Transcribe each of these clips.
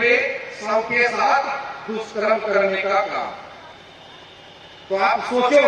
हुए सबके साथ दुष्कर्म करने का काम। तो आप सोचो,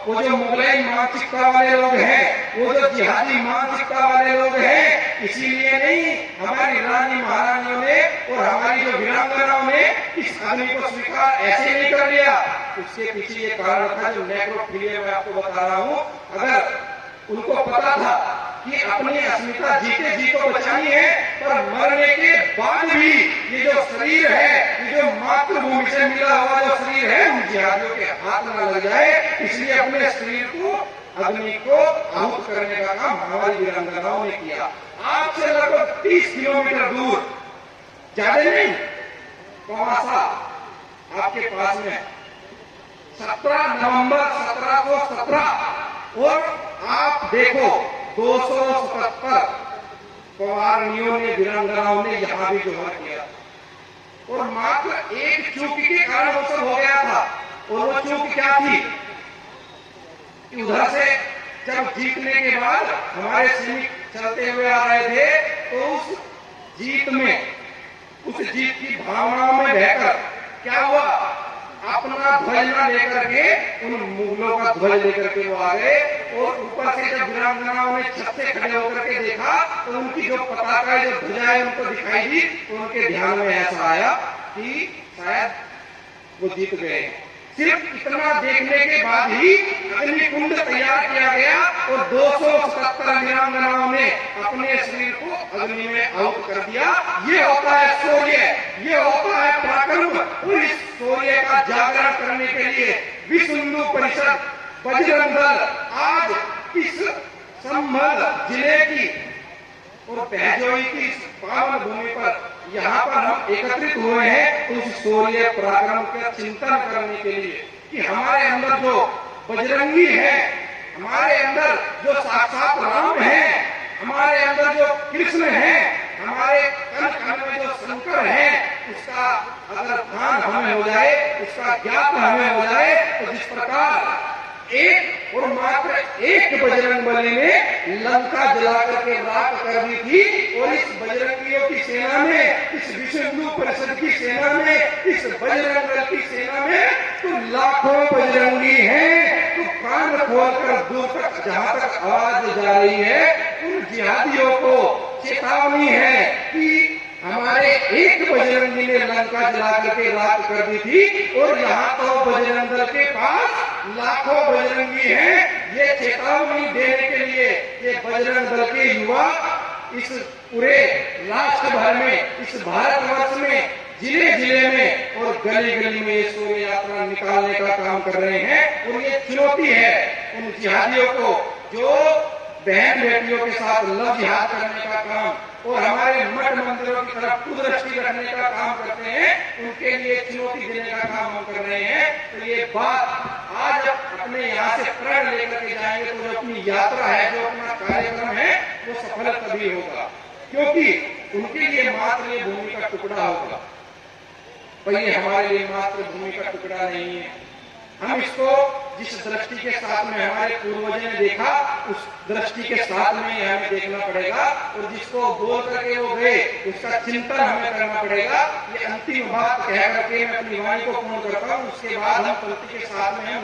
वो जो मुगलाई मानसिकता वाले लोग हैं, वो जो जिहादी मानसिकता वाले लोग हैं, इसीलिए नहीं हमारी रानी महारानियों ने और हमारी जो वीरांगनाओं ने इस अग्नि को स्वीकार ऐसे नहीं कर लिया। उसके पीछे ये कारण था जो नेक्रोफिलिया मैं आपको बता रहा हूँ। अगर उनको पता था कि अपनी अस्मिता जीते जी को बचानी है, पर मरने के बाद भी ये जो शरीर है, ये जो मातृभूमि से मिला हुआ जो शरीर है, उन जिहादियों के हाथ न लग जाए, इसलिए अपने शरीर को अग्नि को आहुत करने का काम हमारी वीरांगनाओं ने किया। आपसे लगभग 30 किलोमीटर दूर, ज्यादा नहीं, कौमासा आपके पास में 17 नवंबर 1717, और आप देखो 277 पवारनियों ने, वीरांगनाओं ने यहाँ भी जोहर किया, और मात्र एक चूक के कारण वो सब हो गया था। और वो चूक क्या थी? उधर से जब जीतने के बाद हमारे सैनिक चलते हुए आ रहे थे, तो उस जीत में, उस जीत की भावनाओं में बहकर क्या हुआ, अपना ध्वज न लेकर के उन मुगलों का ध्वज लेकर के वो आ गए। और ऊपर से जब वीरांगनाओं ने छत से खड़े होकर के देखा, तो उनकी जो पताका, जो ध्वजाएं उनको दिखाई दी, तो उनके ध्यान में ऐसा आया कि शायद वो जीत गए। सिर्फ इतना देखने के बाद ही अग्निकुंड तैयार किया गया, और 277 वीरांगनाओं ने अपने शरीर को अग्नि में आहुत कर दिया। ये होता है शौर्य, ये होता है पराक्रम। और इस शौर्य का जागरण करने के लिए विश्व हिंदू परिषद बजरंग दल आज इस संभल जिले की और बहजोई की इस पावन भूमि पर यहाँ पर हम एकत्रित हुए हैं, उस शौर्य पराक्रम का चिंतन करने के लिए कि हमारे अंदर जो बजरंगी है, हमारे अंदर जो साक्षात राम है, हमारे अंदर जो कृष्ण है, हमारे कण कण में जो शंकर है, उसका अगर ध्यान हमें हो जाए, उसका ज्ञान हमें हो जाए, तो जिस प्रकार एक और मात्र एक बजरंगबली ने लंका जला करके राख कर दी थी, और इस बजरंगियों की सेना में, इस विश्व हिंदू परिषद की सेना में, इस बजरंग दल की सेना में तो लाखों बजरंगी हैं। तो कान खोलकर दूर तक जहां तक आवाज जा रही है, उन जिहादियों को चेतावनी है कि हमारे एक बजरंगी ने लंका जला करके राख कर दी थी, और यहाँ तो बजरंग दल के पास लाखों बजरंगी हैं। ये चेतावनी देने के लिए ये बजरंग दल के युवा इस पूरे राष्ट्र भर में, इस भारतवर्ष में, जिले जिले में और गली गली में ये शौर्य यात्रा निकालने का काम कर रहे हैं। और ये चुनौती है उन जिहादियों को जो बहन बेटियों के साथ लव जिहाद करने का काम और हमारे मठ मंदिरों की तरफ कुदृष्टि रखने का काम करते हैं, उनके लिए चुनौती देने का काम हम कर रहे हैं। तो ये बात आज अपने यहाँ से प्रण लेकर के जाएंगे, तो जो अपनी यात्रा है, जो अपना कार्यक्रम है, वो सफल तभी होगा, क्योंकि उनके लिए मात्र ये भूमि का टुकड़ा होगा, पर ये हमारे लिए मात्र भूमि का टुकड़ा नहीं है। हम इसको जिस दृष्टि के साथ में हमारे पूर्वजों ने देखा, उस दृष्टि के साथ में हमें देखना पड़ेगा, और जिसको बोल करके वो गए, उसका चिंतन हमें करना पड़ेगा। ये अंतिम बात कह करके मैं अपनी वाणी को पूर्ण करता हूँ। उसके बाद हम पंक्ति के साथ में